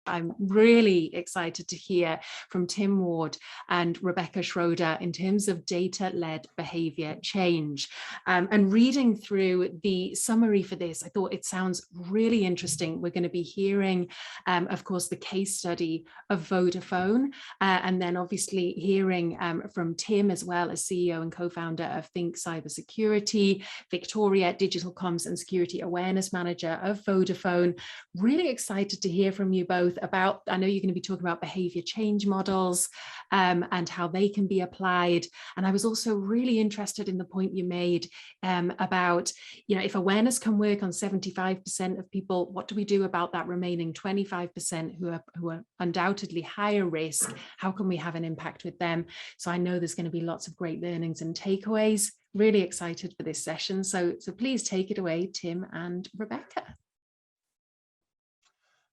I'm really excited to hear from Tim Ward and Rebecca Schroder in terms of data-led behaviour change. And reading through the summary for this, I thought it sounds really interesting. We're going to be hearing, of course, the case study of Vodafone, and then obviously hearing from Tim as well as CEO and co-founder of ThinkCyber Security, Victoria, Digital Comms and Security Awareness Manager of Vodafone. Really excited to hear from you both about, I know you're going to be talking about behavior change models and how they can be applied. And I was also really interested in the point you made about, if awareness can work on 75% of people, what do we do about that remaining 25% who are undoubtedly higher risk? How can we have an impact with them? So I know there's going to be lots of great learnings and takeaways. Really excited for this session. So please take it away, Tim and Rebecca.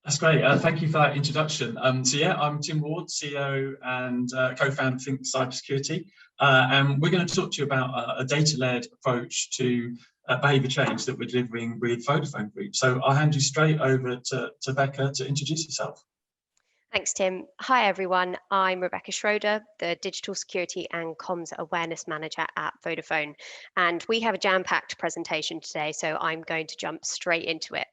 That's great. Thank you for that introduction. So yeah, I'm Tim Ward, CEO and co-founder of ThinkCyber Security, and we're going to talk to you about a data-led approach to behaviour change that we're delivering with Vodafone Group. So I'll hand you straight over to Rebecca to introduce yourself. Thanks, Tim. Hi, everyone. I'm Rebecca Schroder, the Digital Security and Comms Awareness Manager at Vodafone. And we have a jam-packed presentation today, so I'm going to jump straight into it.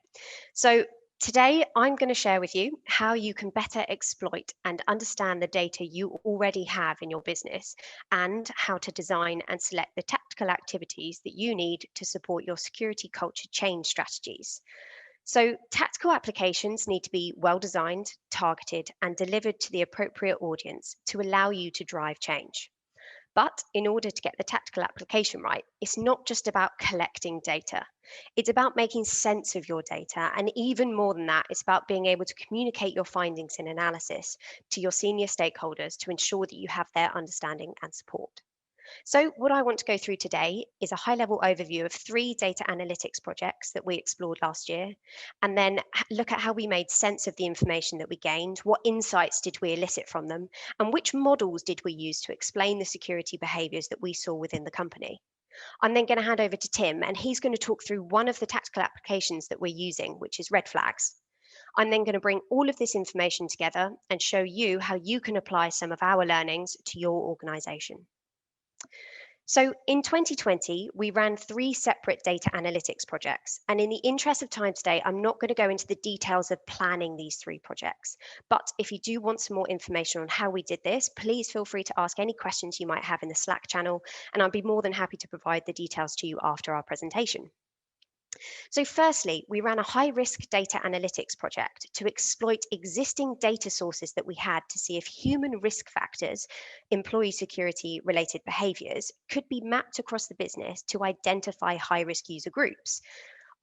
So today, I'm going to share with you how you can better exploit and understand the data you already have in your business, and how to design and select the tactical activities that you need to support your security culture change strategies. So tactical applications need to be well designed, targeted, and delivered to the appropriate audience to allow you to drive change. But in order to get the tactical application right, it's not just about collecting data. It's about making sense of your data. And even more than that, it's about being able to communicate your findings and analysis to your senior stakeholders to ensure that you have their understanding and support. So what I want to go through today is a high-level overview of 3 data analytics projects that we explored last year, and then look at how we made sense of the information that we gained, what insights did we elicit from them, and which models did we use to explain the security behaviours that we saw within the company. I'm then going to hand over to Tim, and he's going to talk through one of the tactical applications that we're using, which is red flags. I'm then going to bring all of this information together and show you how you can apply some of our learnings to your organisation. So in 2020, we ran 3 separate data analytics projects. And in the interest of time today, I'm not going to go into the details of planning these 3 projects. But if you do want some more information on how we did this, please feel free to ask any questions you might have in the Slack channel, and I'll be more than happy to provide the details to you after our presentation. So firstly, we ran a high-risk data analytics project to exploit existing data sources that we had to see if human risk factors, employee security-related behaviours, could be mapped across the business to identify high-risk user groups.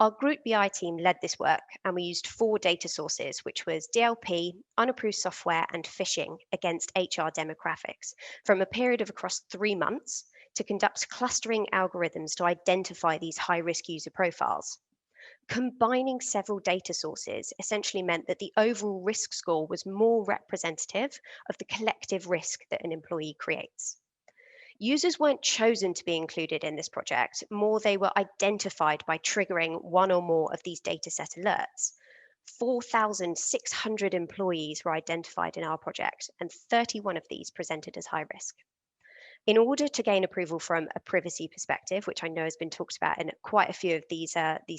Our Group BI team led this work, and we used 4 data sources, which was DLP, unapproved software, and phishing against HR demographics from a period of across 3 months, to conduct clustering algorithms to identify these high-risk user profiles. Combining several data sources essentially meant that the overall risk score was more representative of the collective risk that an employee creates. Users weren't chosen to be included in this project, more they were identified by triggering one or more of these dataset alerts. 4,600 employees were identified in our project, and 31 of these presented as high risk. In order to gain approval from a privacy perspective, which I know has been talked about in quite a few of these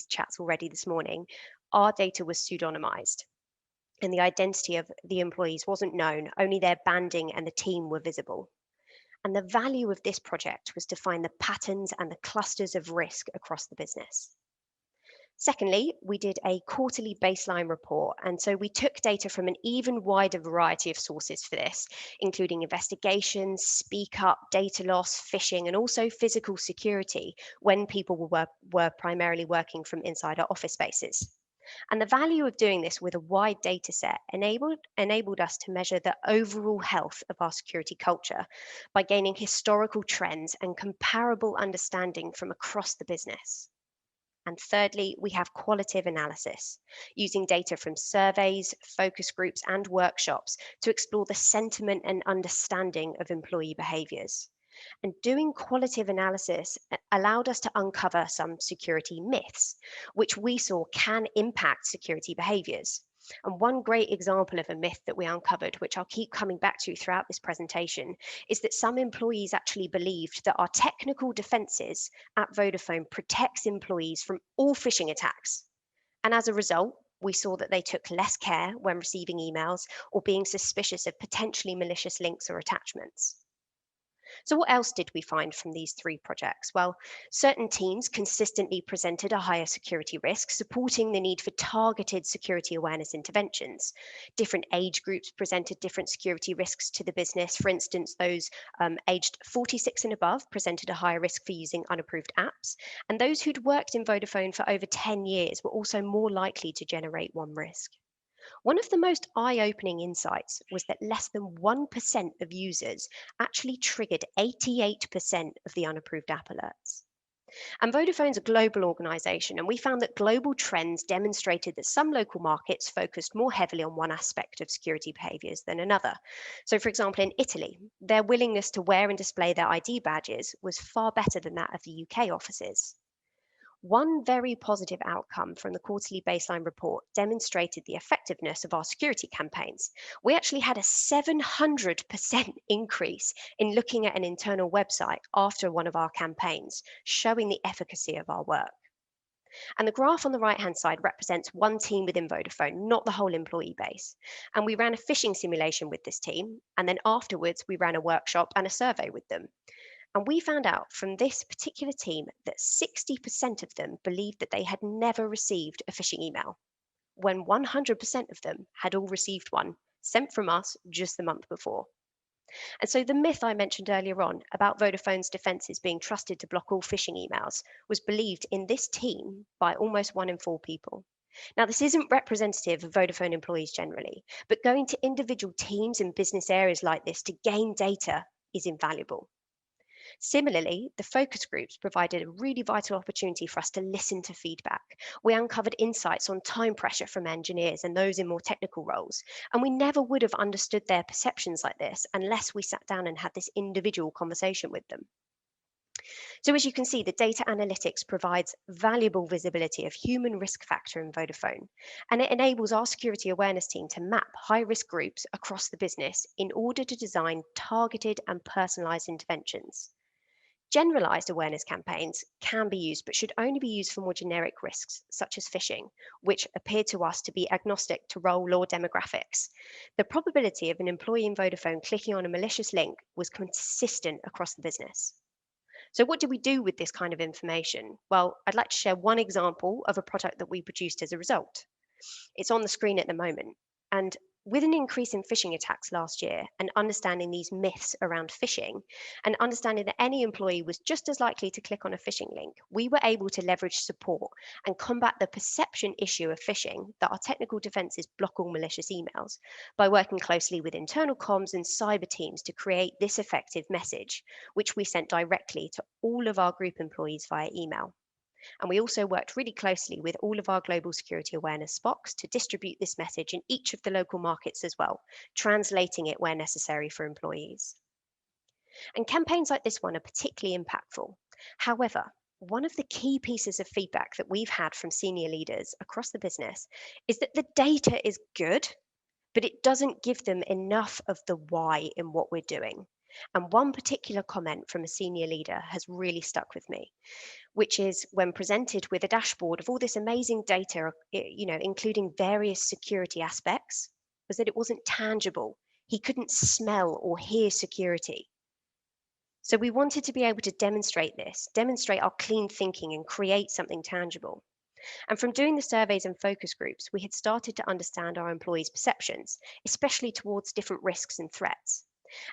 chats already this morning, our data was pseudonymized, and the identity of the employees wasn't known, only their banding and the team were visible. And the value of this project was to find the patterns and the clusters of risk across the business. Secondly, we did a quarterly baseline report, and so we took data from an even wider variety of sources for this, including investigations, speak up, data loss, phishing, and also physical security when people were primarily working from inside our office spaces. And the value of doing this with a wide data set enabled us to measure the overall health of our security culture by gaining historical trends and comparable understanding from across the business. And thirdly, we have qualitative analysis, using data from surveys, focus groups, and workshops to explore the sentiment and understanding of employee behaviours. And doing qualitative analysis allowed us to uncover some security myths, which we saw can impact security behaviours. And one great example of a myth that we uncovered, which I'll keep coming back to throughout this presentation, is that some employees actually believed that our technical defenses at Vodafone protects employees from all phishing attacks. And as a result, we saw that they took less care when receiving emails or being suspicious of potentially malicious links or attachments. So what else did we find from these 3 projects? Well, certain teams consistently presented a higher security risk, supporting the need for targeted security awareness interventions. Different age groups presented different security risks to the business. For instance, those aged 46 and above presented a higher risk for using unapproved apps. And those who'd worked in Vodafone for over 10 years were also more likely to generate one risk. One of the most eye-opening insights was that less than 1% of users actually triggered 88% of the unapproved app alerts. And Vodafone's a global organization, and we found that global trends demonstrated that some local markets focused more heavily on one aspect of security behaviors than another. So, for example, in Italy, their willingness to wear and display their ID badges was far better than that of the UK offices. One very positive outcome from the quarterly baseline report demonstrated the effectiveness of our security campaigns. We actually had a 700% increase in looking at an internal website after one of our campaigns, showing the efficacy of our work. And the graph on the right-hand side represents one team within Vodafone, not the whole employee base. And we ran a phishing simulation with this team, and then afterwards we ran a workshop and a survey with them. And we found out from this particular team that 60% of them believed that they had never received a phishing email, when 100% of them had all received one sent from us just the month before. And so the myth I mentioned earlier on about Vodafone's defenses being trusted to block all phishing emails was believed in this team by almost 1 in 4 people. Now, this isn't representative of Vodafone employees generally, but going to individual teams and business areas like this to gain data is invaluable. Similarly, the focus groups provided a really vital opportunity for us to listen to feedback. We uncovered insights on time pressure from engineers and those in more technical roles, and we never would have understood their perceptions like this unless we sat down and had this individual conversation with them. So as you can see, the data analytics provides valuable visibility of human risk factor in Vodafone, and it enables our security awareness team to map high-risk groups across the business in order to design targeted and personalized interventions. Generalized awareness campaigns can be used, but should only be used for more generic risks, such as phishing, which appear to us to be agnostic to role or demographics. The probability of an employee in Vodafone clicking on a malicious link was consistent across the business. So what do we do with this kind of information? Well, I'd like to share one example of a product that we produced as a result. It's on the screen at the moment. And with an increase in phishing attacks last year and understanding these myths around phishing and understanding that any employee was just as likely to click on a phishing link, we were able to leverage support and combat the perception issue of phishing that our technical defenses block all malicious emails by working closely with internal comms and cyber teams to create this effective message, which we sent directly to all of our group employees via email. And we also worked really closely with all of our global security awareness SPOCs to distribute this message in each of the local markets as well, translating it where necessary for employees. And campaigns like this one are particularly impactful. However, one of the key pieces of feedback that we've had from senior leaders across the business is that the data is good, but it doesn't give them enough of the why in what we're doing. And one particular comment from a senior leader has really stuck with me, which is when presented with a dashboard of all this amazing data, including various security aspects, was that it wasn't tangible. He couldn't smell or hear security. So we wanted to be able to demonstrate our clean thinking and create something tangible. And from doing the surveys and focus groups, we had started to understand our employees' perceptions, especially towards different risks and threats.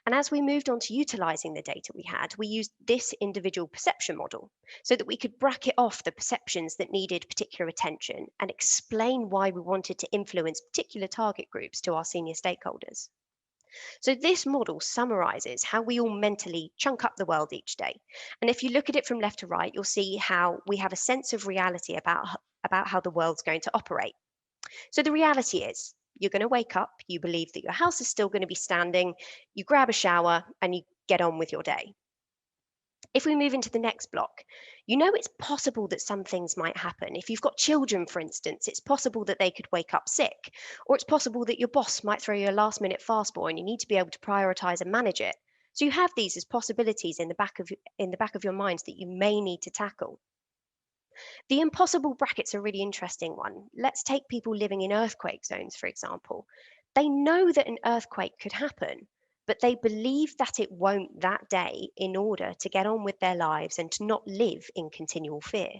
And as we moved on to utilizing the data we had, we used this individual perception model so that we could bracket off the perceptions that needed particular attention and explain why we wanted to influence particular target groups to our senior stakeholders. So this model summarizes how we all mentally chunk up the world each day. And if you look at it from left to right, you'll see how we have a sense of reality about how the world's going to operate. So the reality is, you're going to wake up, you believe that your house is still going to be standing, you grab a shower and you get on with your day. If we move into the next block, you know it's possible that some things might happen. If you've got children, for instance, it's possible that they could wake up sick, or it's possible that your boss might throw you a last-minute fastball and you need to be able to prioritize and manage it. So you have these as possibilities in the back of your minds that you may need to tackle. The impossible bracket's a really interesting one. Let's take people living in earthquake zones, for example. They know that an earthquake could happen, but they believe that it won't that day in order to get on with their lives and to not live in continual fear.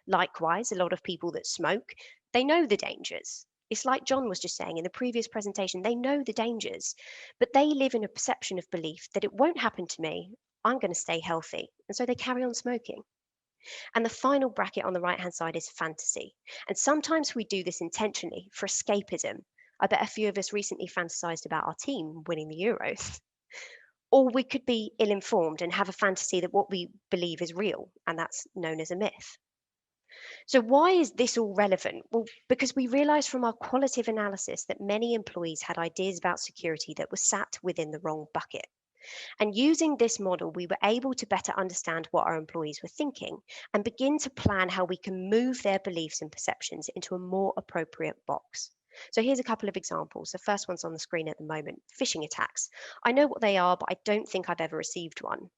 Likewise, a lot of people that smoke, they know the dangers. It's like John was just saying in the previous presentation, they know the dangers, but they live in a perception of belief that it won't happen to me, I'm going to stay healthy, and so they carry on smoking. And the final bracket on the right-hand side is fantasy. And sometimes we do this intentionally for escapism. I bet a few of us recently fantasized about our team winning the Euros. Or we could be ill-informed and have a fantasy that what we believe is real, and that's known as a myth. So why is this all relevant? Well, because we realized from our qualitative analysis that many employees had ideas about security that were sat within the wrong bucket. And using this model, we were able to better understand what our employees were thinking and begin to plan how we can move their beliefs and perceptions into a more appropriate box. So here's a couple of examples. The first one's on the screen at the moment, phishing attacks. I know what they are, but I don't think I've ever received one.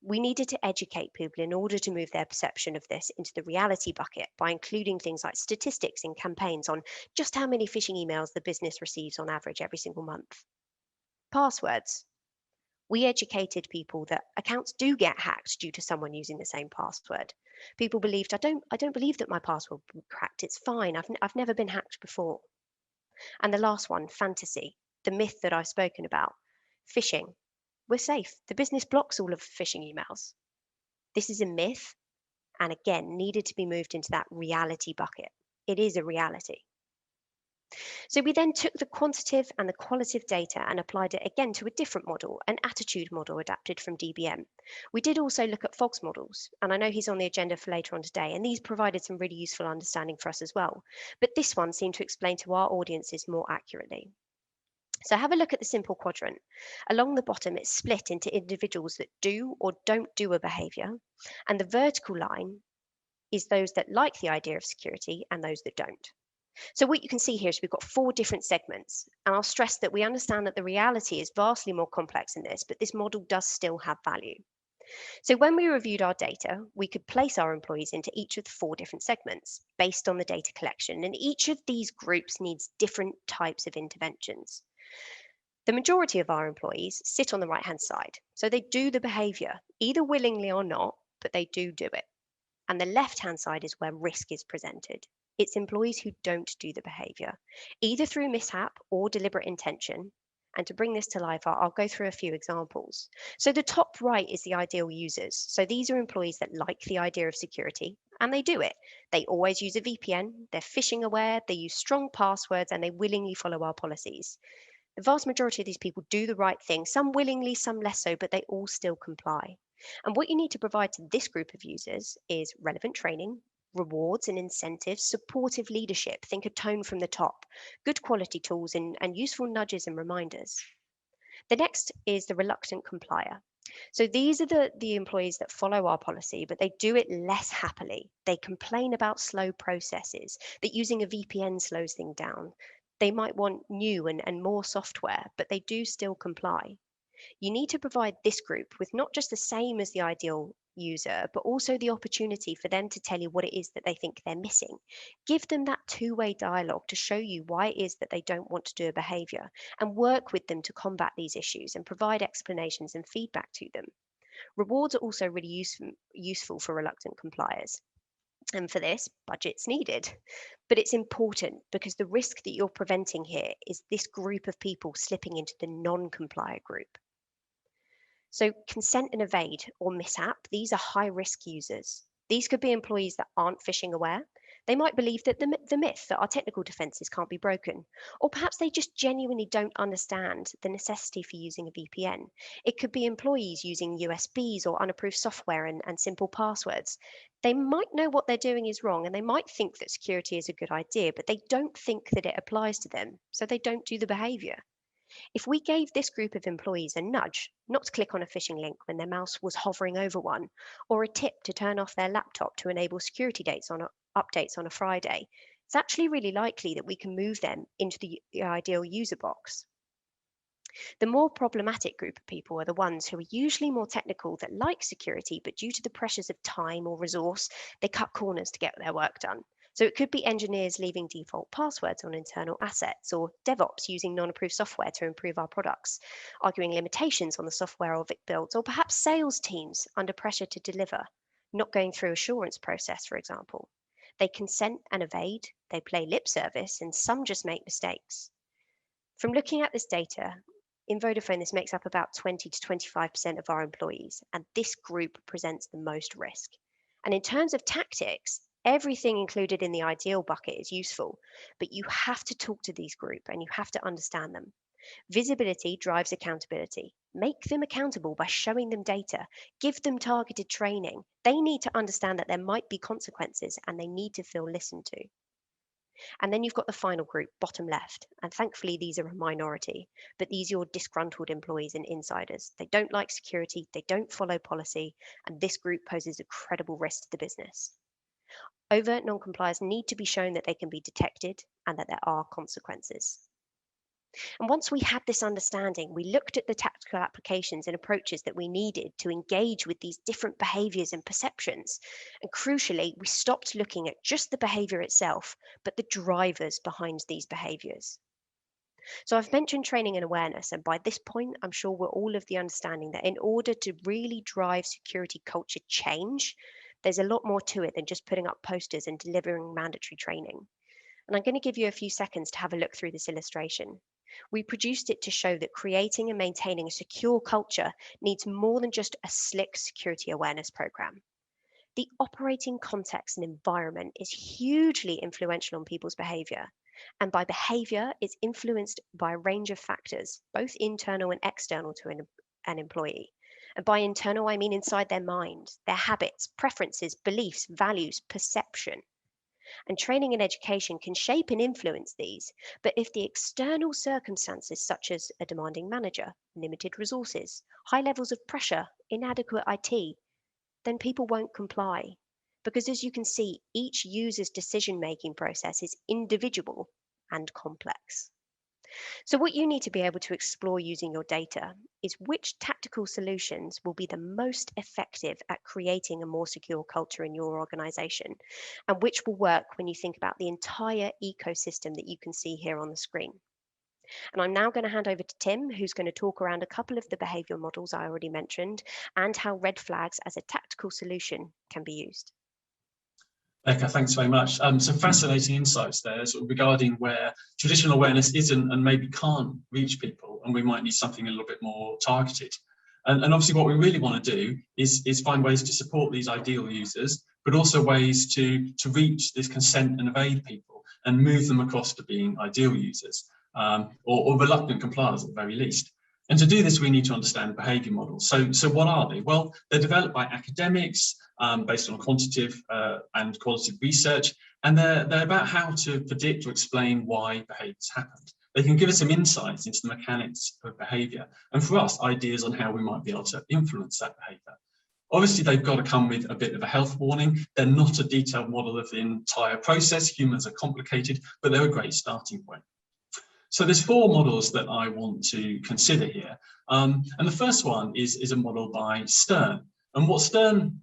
We needed to educate people in order to move their perception of this into the reality bucket by including things like statistics in campaigns on just how many phishing emails the business receives on average every single month. Passwords. We educated people that accounts do get hacked due to someone using the same password. People believed, I don't believe that my password will be cracked. It's fine. I've never been hacked before. And the last one, fantasy, the myth that I've spoken about, phishing. We're safe. The business blocks all of the phishing emails. This is a myth, and again, needed to be moved into that reality bucket. It is a reality. So we then took the quantitative and the qualitative data and applied it again to a different model, an attitude model adapted from DBM. We did also look at FOGS models, and I know he's on the agenda for later on today, and these provided some really useful understanding for us as well. But this one seemed to explain to our audiences more accurately. So have a look at the simple quadrant. Along the bottom, it's split into individuals that do or don't do a behavior, and the vertical line is those that like the idea of security and those that don't. So what you can see here is we've got 4 different segments, and I'll stress that we understand that the reality is vastly more complex than this, but this model does still have value. So when we reviewed our data, we could place our employees into each of the 4 different segments based on the data collection, and each of these groups needs different types of interventions. The majority of our employees sit on the right-hand side, so they do the behavior, either willingly or not, but they do it. And the left-hand side is where risk is presented. It's employees who don't do the behavior, either through mishap or deliberate intention. And to bring this to life, I'll go through a few examples. So the top right is the ideal users. So these are employees that like the idea of security, and they do it. They always use a VPN, they're phishing aware, they use strong passwords, and they willingly follow our policies. The vast majority of these people do the right thing, some willingly, some less so, but they all still comply. And what you need to provide to this group of users is relevant training, rewards and incentives, supportive leadership, think a tone from the top, good quality tools and useful nudges and reminders. The next is the reluctant complier. So these are the employees that follow our policy, but they do it less happily. They complain about slow processes, that using a VPN slows things down. They might want new and more software, but they do still comply. You need to provide this group with not just the same as the ideal user, but also the opportunity for them to tell you what it is that they think they're missing. Give them that two-way dialogue to show you why it is that they don't want to do a behavior, and work with them to combat these issues and provide explanations and feedback to them. Rewards are also really useful for reluctant compliers. And for this, budget's needed. But it's important because the risk that you're preventing here is this group of people slipping into the non-complier group. So consent and evade or mishap, these are high-risk users. These could be employees that aren't phishing aware. They might believe that the myth that our technical defenses can't be broken, or perhaps they just genuinely don't understand the necessity for using a VPN. It could be employees using USBs or unapproved software and simple passwords. They might know what they're doing is wrong, and they might think that security is a good idea, but they don't think that it applies to them, so they don't do the behavior. If we gave this group of employees a nudge not to click on a phishing link when their mouse was hovering over one, or a tip to turn off their laptop to enable security updates on a Friday, it's actually really likely that we can move them into the ideal user box. The more problematic group of people are the ones who are usually more technical, that like security, but due to the pressures of time or resource, they cut corners to get their work done. So it could be engineers leaving default passwords on internal assets, or DevOps using non-approved software to improve our products, arguing limitations on the software or Vic builds, or perhaps sales teams under pressure to deliver, not going through assurance process, for example. They consent and evade, they play lip service, and some just make mistakes. From looking at this data, in Vodafone, this makes up about 20 to 25% of our employees, and this group presents the most risk. And in terms of tactics, everything included in the ideal bucket is useful, but you have to talk to these group and you have to understand them. Visibility drives accountability. Make them accountable by showing them data. Give them targeted training. They need to understand that there might be consequences and they need to feel listened to. And then you've got the final group, bottom left. And thankfully, these are a minority, but these are your disgruntled employees and insiders. They don't like security, they don't follow policy, and this group poses a credible risk to the business. Overt non-compliers need to be shown that they can be detected and that there are consequences. And once we had this understanding, we looked at the tactical applications and approaches that we needed to engage with these different behaviors and perceptions. And crucially, we stopped looking at just the behavior itself, but the drivers behind these behaviors. So I've mentioned training and awareness, and by this point, I'm sure we're all of the understanding that in order to really drive security culture change, there's a lot more to it than just putting up posters and delivering mandatory training. And I'm going to give you a few seconds to have a look through this illustration. We produced it to show that creating and maintaining a secure culture needs more than just a slick security awareness program. The operating context and environment is hugely influential on people's behavior. And by behavior, it's influenced by a range of factors, both internal and external to an employee. And by internal, I mean inside their mind, their habits, preferences, beliefs, values, perception. And training and education can shape and influence these, but if the external circumstances, such as a demanding manager, limited resources, high levels of pressure, inadequate IT, then people won't comply. Because as you can see, each user's decision-making process is individual and complex. So what you need to be able to explore using your data is which tactical solutions will be the most effective at creating a more secure culture in your organization, and which will work when you think about the entire ecosystem that you can see here on the screen. And I'm now going to hand over to Tim, who's going to talk around a couple of the behavioral models I already mentioned and how red flags as a tactical solution can be used. Becca, thanks very much. Some fascinating insights there sort of regarding where traditional awareness isn't and maybe can't reach people, and we might need something a little bit more targeted. And obviously what we really want to do is find ways to support these ideal users, but also ways to reach this consent and evade people and move them across to being ideal users, or reluctant compliers at the very least. And to do this, we need to understand behaviour models. So what are they? Well, they're developed by academics based on quantitative and qualitative research, and they're about how to predict or explain why behaviours happened. They can give us some insights into the mechanics of behaviour, and for us, ideas on how we might be able to influence that behaviour. Obviously, they've got to come with a bit of a health warning. They're not a detailed model of the entire process. Humans are complicated, but they're a great starting point. So there's four models that I want to consider here. And the first one is a model by Stern. And what Stern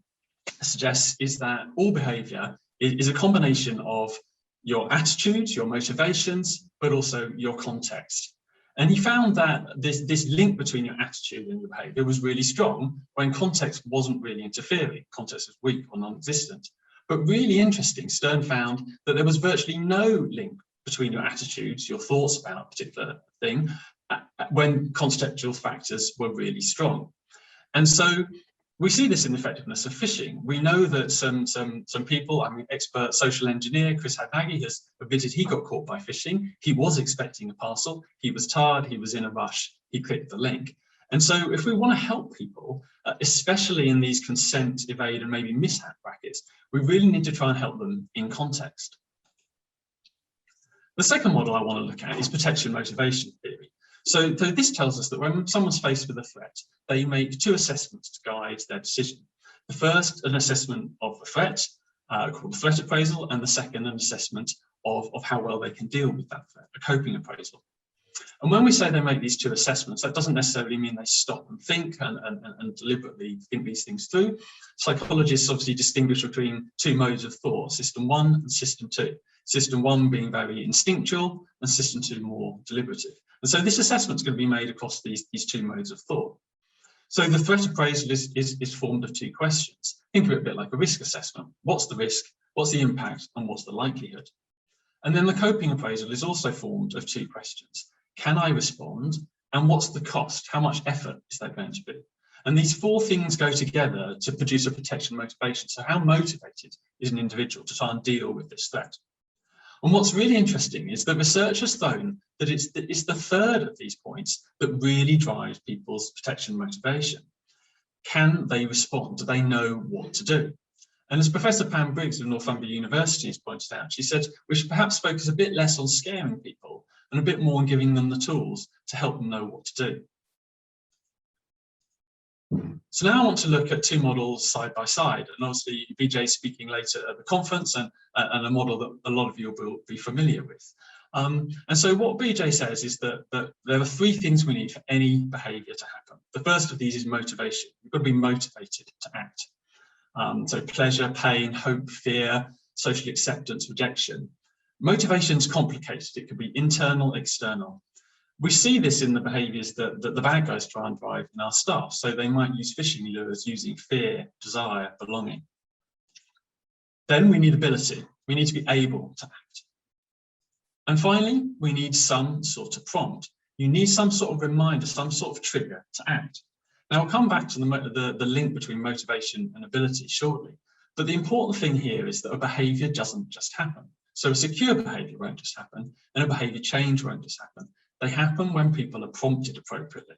suggests is that all behavior is a combination of your attitudes, your motivations, but also your context. And he found that this link between your attitude and your behavior was really strong when context wasn't really interfering. Context was weak or non-existent. But really interesting, Stern found that there was virtually no link between your attitudes, your thoughts about a particular thing, when contextual factors were really strong. And so we see this in the effectiveness of phishing. We know that some people, I mean, expert social engineer Chris Hadnaghi has admitted he got caught by phishing. He was expecting a parcel, he was tired, he was in a rush, he clicked the link. And so if we want to help people, especially in these consent, evade, and maybe mishap brackets, we really need to try and help them in context. The second model I want to look at is protection motivation theory. So this tells us that when someone's faced with a threat, they make two assessments to guide their decision. The first, an assessment of the threat, called the threat appraisal, and the second, an assessment of how well they can deal with that threat, a coping appraisal. And when we say they make these two assessments, that doesn't necessarily mean they stop and think and deliberately think these things through. Psychologists obviously distinguish between two modes of thought, system 1 and system 2. System 1 being very instinctual and system 2 more deliberative. And so this assessment is going to be made across these two modes of thought. So the threat appraisal is formed of two questions. Think of it a bit like a risk assessment. What's the risk, what's the impact, and what's the likelihood? And then the coping appraisal is also formed of two questions. Can I respond? And what's the cost? How much effort is that going to be? And these four things go together to produce a protection motivation. So how motivated is an individual to try and deal with this threat? And what's really interesting is that research has shown that it's the third of these points that really drives people's protection motivation. Can they respond? Do they know what to do? And as Professor Pam Briggs of Northumbria University has pointed out, she said we should perhaps focus a bit less on scaring people and a bit more on giving them the tools to help them know what to do. So now I want to look at two models side by side, and obviously BJ speaking later at the conference, and a model that a lot of you will be familiar with. And so what BJ says is that there are three things we need for any behaviour to happen. The first of these is motivation. You've got to be motivated to act. So pleasure, pain, hope, fear, social acceptance, rejection. Motivation is complicated. It could be internal, external. We see this in the behaviours that the bad guys try and drive in our staff. So they might use phishing lures using fear, desire, belonging. Then we need ability. We need to be able to act. And finally, we need some sort of prompt. You need some sort of reminder, some sort of trigger to act. Now, I'll come back to the link between motivation and ability shortly. But the important thing here is that a behaviour doesn't just happen. So a secure behaviour won't just happen, and a behaviour change won't just happen. They happen when people are prompted appropriately.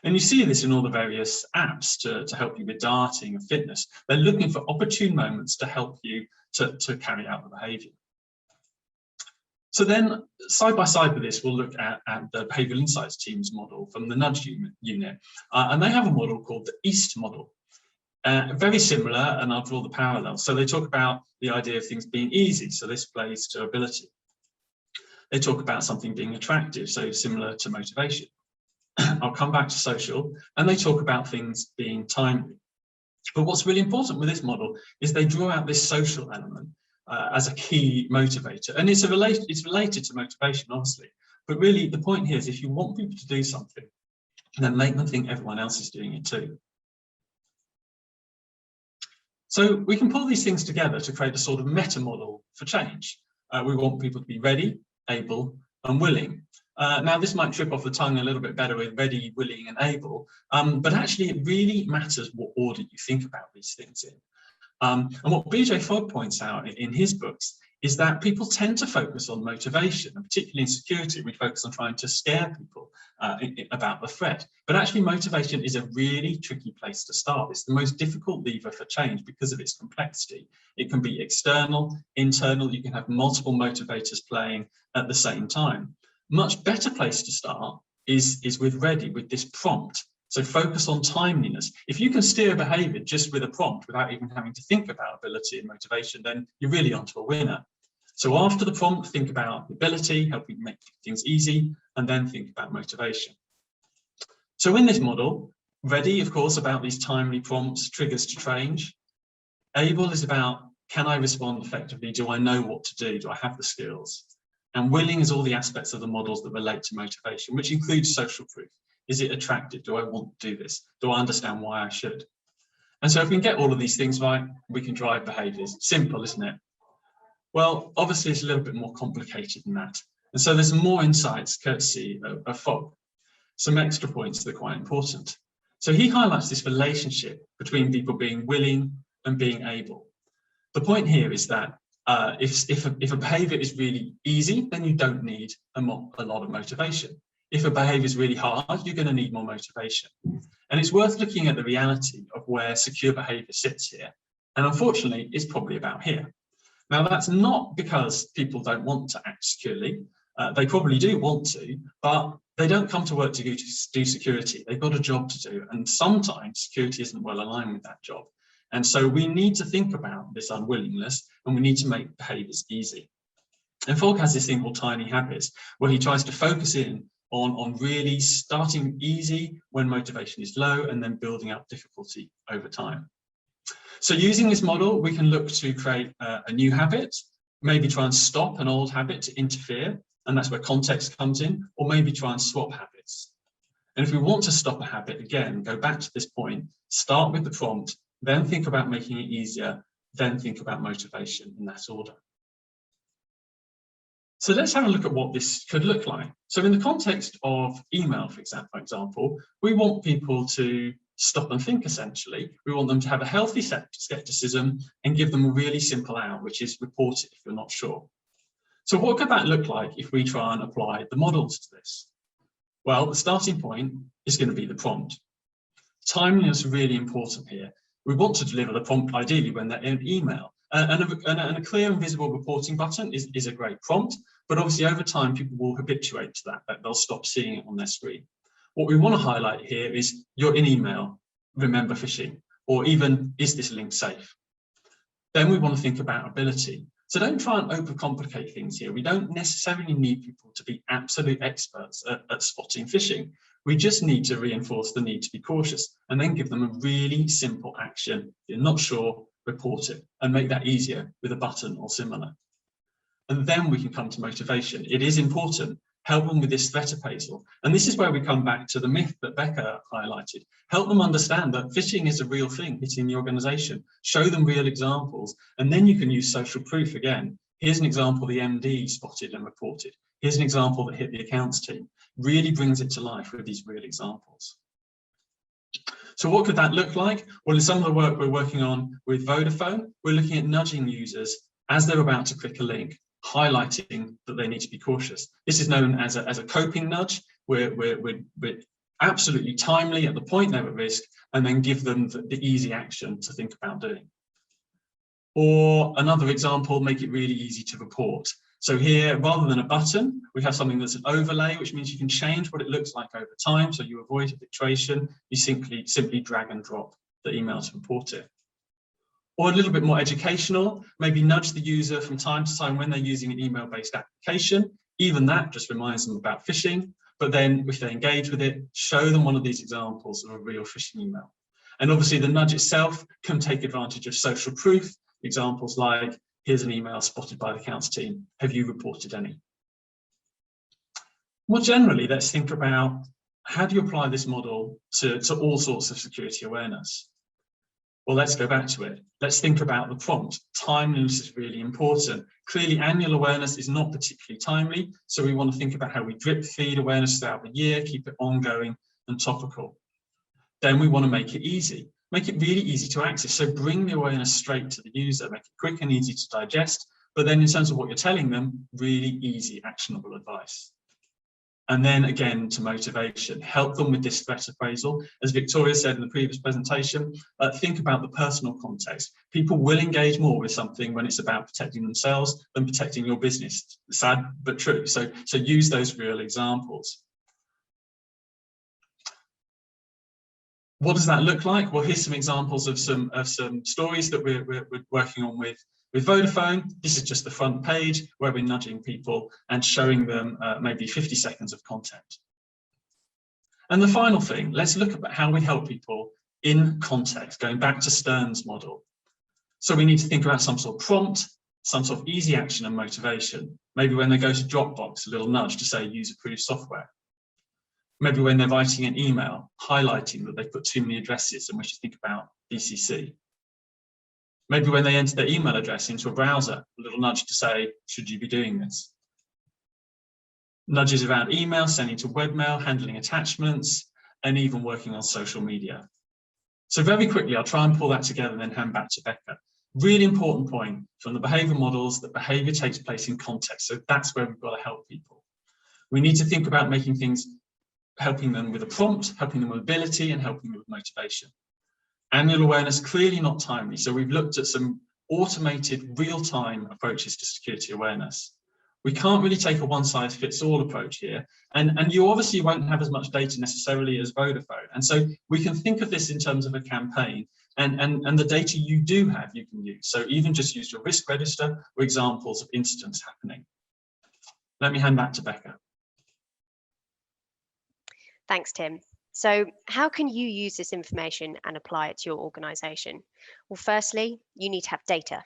And you see this in all the various apps to help you with dieting and fitness. They're looking for opportune moments to help you to carry out the behaviour. So then, side by side with this, we'll look at the Behavioural Insights team's model from the Nudge unit. And they have a model called the EAST model. Very similar, and I'll draw the parallels. So they talk about the idea of things being easy. So this plays to ability. They talk about something being attractive, so similar to motivation. I'll come back to social, and they talk about things being timely. But what's really important with this model is they draw out this social element as a key motivator. And it's related to motivation, obviously. But really, the point here is if you want people to do something, then make them think everyone else is doing it too. So we can pull these things together to create a sort of meta model for change. We want people to be ready, able, and willing. Now, this might trip off the tongue a little bit better with ready, willing, and able, but actually it really matters what order you think about these things in. And what BJ Fogg points out in his books is that people tend to focus on motivation, and particularly in security, we focus on trying to scare people about the threat. But actually, motivation is a really tricky place to start. It's the most difficult lever for change because of its complexity. It can be external, internal, you can have multiple motivators playing at the same time. Much better place to start is with ready, with this prompt. So focus on timeliness. If you can steer behaviour just with a prompt without even having to think about ability and motivation, then you're really onto a winner. So after the prompt, think about ability, helping make things easy, and then think about motivation. So in this model, ready, of course, about these timely prompts, triggers to change. Able is about, can I respond effectively? Do I know what to do? Do I have the skills? And willing is all the aspects of the models that relate to motivation, which includes social proof. Is it attractive? Do I want to do this? Do I understand why I should? And so if we can get all of these things right, we can drive behaviours. Simple, isn't it? Well, obviously it's a little bit more complicated than that. And so there's more insights courtesy of Fogg. Some extra points that are quite important. So he highlights this relationship between people being willing and being able. The point here is that if a behaviour is really easy, then you don't need a lot of motivation. If a behaviour is really hard, you're going to need more motivation. And it's worth looking at the reality of where secure behaviour sits here. And unfortunately, it's probably about here. Now, that's not because people don't want to act securely. They probably do want to, but they don't come to work to do security. They've got a job to do, and sometimes security isn't well aligned with that job. And so we need to think about this unwillingness, and we need to make behaviours easy. And Fogg has this thing called tiny habits, where he tries to focus in on really starting easy when motivation is low and then building up difficulty over time. So using this model, we can look to create a new habit, maybe try and stop an old habit to interfere, and that's where context comes in, or maybe try and swap habits. And if we want to stop a habit, again, go back to this point, start with the prompt, then think about making it easier, then think about motivation in that order. So let's have a look at what this could look like. So in the context of email, for example, we want people to stop and think, essentially. We want them to have a healthy skepticism and give them a really simple out, which is report it if you're not sure. So what could that look like if we try and apply the models to this? Well, the starting point is going to be the prompt. Timeliness is really important here. We want to deliver the prompt ideally when they're in email. And a clear and visible reporting button is a great prompt, but obviously over time people will habituate to that they'll stop seeing it on their screen. What we want to highlight here is you're in email, remember phishing, or even is this link safe? Then we want to think about ability. So don't try and overcomplicate things here. We don't necessarily need people to be absolute experts at spotting phishing. We just need to reinforce the need to be cautious and then give them a really simple action. If you're not sure, report it, and make that easier with a button or similar. And then we can come to motivation. It is important. Help them with this threat appraisal. And this is where we come back to the myth that Becca highlighted. Help them understand that phishing is a real thing hitting the organization. Show them real examples. And then you can use social proof again. Here's an example the MD spotted and reported. Here's an example that hit the accounts team. Really brings it to life with these real examples. So what could that look like? Well, in some of the work we're working on with Vodafone, we're looking at nudging users as they're about to click a link, highlighting that they need to be cautious. This is known as a coping nudge. We're absolutely timely at the point they're at risk, and then give them the easy action to think about doing. Or another example, make it really easy to report. So here, rather than a button, we have something that's an overlay, which means you can change what it looks like over time. So you avoid habituation. You simply drag and drop the email to report it. Or a little bit more educational, maybe nudge the user from time to time when they're using an email-based application. Even that just reminds them about phishing. But then if they engage with it, show them one of these examples of a real phishing email. And obviously the nudge itself can take advantage of social proof. Examples like, here's an email spotted by the accounts team. Have you reported any? More generally, let's think about how do you apply this model to all sorts of security awareness? Well, let's go back to it. Let's think about the prompt. Timeliness is really important. Clearly, annual awareness is not particularly timely, so we want to think about how we drip feed awareness throughout the year, keep it ongoing and topical. Then we want to make it easy. Make it really easy to access. So bring the awareness straight to the user, make it quick and easy to digest, but then in terms of what you're telling them, really easy, actionable advice. And then again, to motivation, help them with this threat appraisal. As Victoria said in the previous presentation, think about the personal context. People will engage more with something when it's about protecting themselves than protecting your business. Sad, but true. So use those real examples. What does that look like? Well, here's some examples of some stories that we're working on with Vodafone. This is just the front page where we're nudging people and showing them maybe 50 seconds of content. And the final thing, let's look at how we help people in context, going back to Stern's model. So we need to think about some sort of prompt, some sort of easy action and motivation. Maybe when they go to Dropbox, a little nudge to say use approved software. Maybe when they're writing an email, highlighting that they've put too many addresses and we should think about BCC. Maybe when they enter their email address into a browser, a little nudge to say, should you be doing this? Nudges around email, sending to webmail, handling attachments, and even working on social media. So very quickly, I'll try and pull that together and then hand back to Becca. Really important point from the behavior models that behavior takes place in context. So that's where we've got to help people. We need to think about making things, helping them with a prompt, helping them with ability, and helping them with motivation. Annual awareness, clearly not timely. So we've looked at some automated real-time approaches to security awareness. We can't really take a one-size-fits-all approach here. And you obviously won't have as much data necessarily as Vodafone. And so we can think of this in terms of a campaign, and the data you do have, you can use. So even just use your risk register or examples of incidents happening. Let me hand back to Becca. Thanks, Tim. So how can you use this information and apply it to your organization? Well, firstly, you need to have data.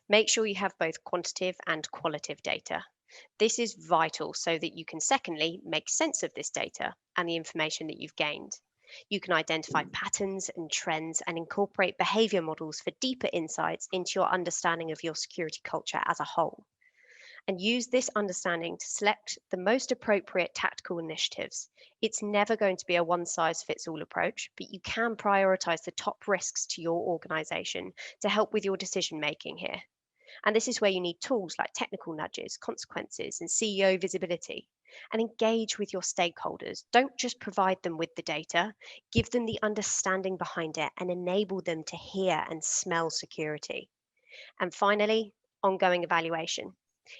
Make sure you have both quantitative and qualitative data. This is vital so that you can, secondly, make sense of this data and the information that you've gained. You can identify patterns and trends and incorporate behavior models for deeper insights into your understanding of your security culture as a whole. And use this understanding to select the most appropriate tactical initiatives. It's never going to be a one-size-fits-all approach, but you can prioritize the top risks to your organization to help with your decision-making here. And this is where you need tools like technical nudges, consequences, and CEO visibility. And engage with your stakeholders. Don't just provide them with the data, give them the understanding behind it and enable them to hear and smell security. And finally, ongoing evaluation.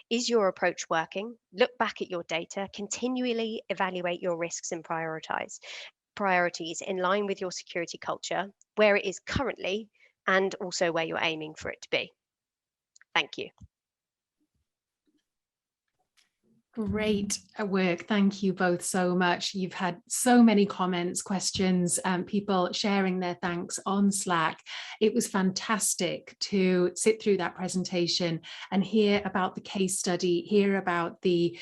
Is your approach working? Look back at your data, continually evaluate your risks and priorities in line with your security culture, where it is currently, and also where you're aiming for it to be. Thank you. Great work. Thank you both so much. You've had so many comments, questions, people sharing their thanks on Slack. It was fantastic to sit through that presentation and hear about the case study, hear about the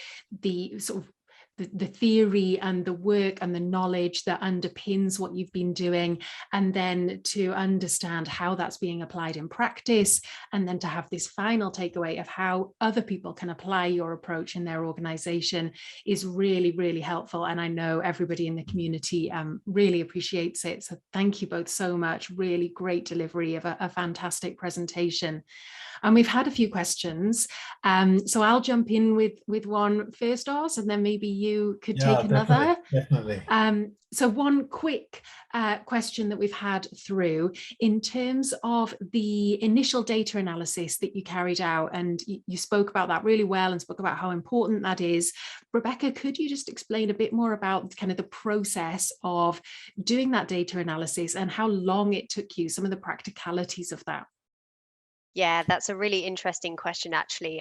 sort of the theory and the work and the knowledge that underpins what you've been doing, and then to understand how that's being applied in practice, and then to have this final takeaway of how other people can apply your approach in their organization is really, really helpful. And I know everybody in the community really appreciates it. So thank you both so much. Really great delivery of a fantastic presentation. And we've had a few questions. So I'll jump in with one first, Oz, and then maybe you could take another. Definitely. So one quick question that we've had through in terms of the initial data analysis that you carried out, and you spoke about that really well and spoke about how important that is. Rebecca, could you just explain a bit more about kind of the process of doing that data analysis and how long it took you, some of the practicalities of that? Yeah, that's a really interesting question, actually.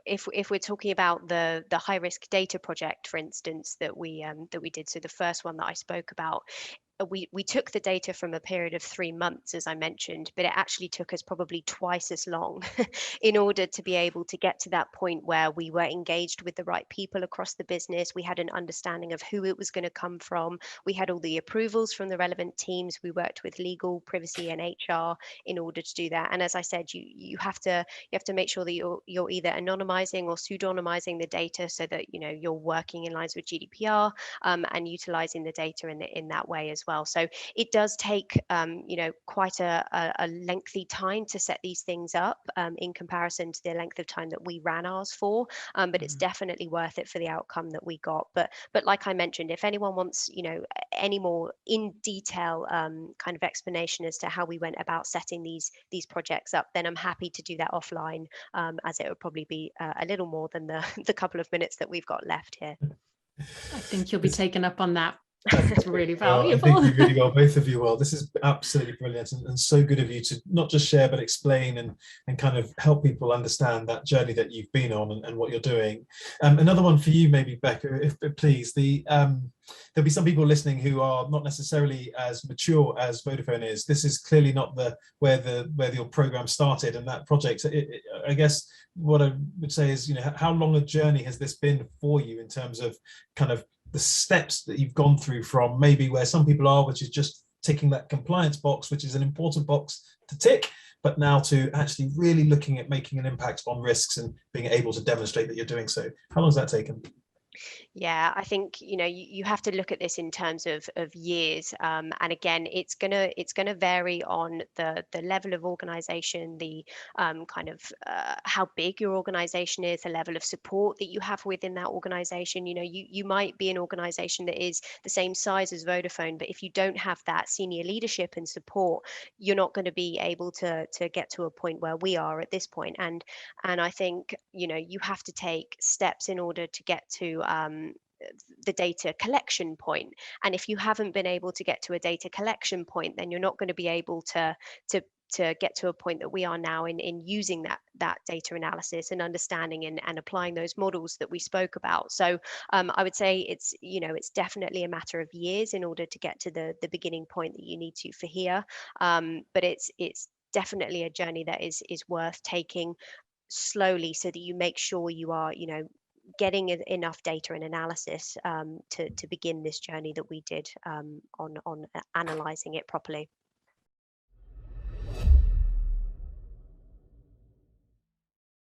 If we're talking about the high risk data project, for instance, that we did, so the first one that I spoke about, we took the data from a period of 3 months, as I mentioned, but it actually took us probably twice as long in order to be able to get to that point where we were engaged with the right people across the business. We had an understanding of who it was going to come from. We had all the approvals from the relevant teams. We worked with legal, privacy, and HR in order to do that. And as I said, you have to make sure that you're either anonymizing or pseudonymizing the data so that you're working in lines with GDPR and utilizing the data in that way as well. So it does take quite a lengthy time to set these things up in comparison to the length of time that we ran ours for, but it's definitely worth it for the outcome that we got. But like I mentioned, if anyone wants any more in detail kind of explanation as to how we went about setting these projects up, then I'm happy to do that offline, as it would probably be a little more than the couple of minutes that we've got left here. I think you'll be taken up on that. It's really valuable. I think you really well, both of you well. This is absolutely brilliant and so good of you to not just share but explain and kind of help people understand that journey that you've been on and what you're doing. Another one for you maybe, Becca, if please. There'll be some people listening who are not necessarily as mature as Vodafone is. This is clearly not where your program started and that project. I guess what I would say is, how long a journey has this been for you in terms of kind of the steps that you've gone through from maybe where some people are, which is just ticking that compliance box, which is an important box to tick, but now to actually really looking at making an impact on risks and being able to demonstrate that you're doing so. How long has that taken? Yeah, I think, you have to look at this in terms of years, and again, it's gonna vary on the level of organization, the kind of how big your organization is, the level of support that you have within that organization. You might be an organization that is the same size as Vodafone, but if you don't have that senior leadership and support, you're not going to be able to get to a point where we are at this point. And I think, you have to take steps in order to get to the data collection point. And if you haven't been able to get to a data collection point, then you're not going to be able to get to a point that we are now in using that data analysis and understanding and applying those models that we spoke about. So I would say it's definitely a matter of years in order to get to the beginning point that you need to for here. But it's definitely a journey that is worth taking slowly, so that you make sure you are getting enough data and analysis to begin this journey that we did on analyzing it properly.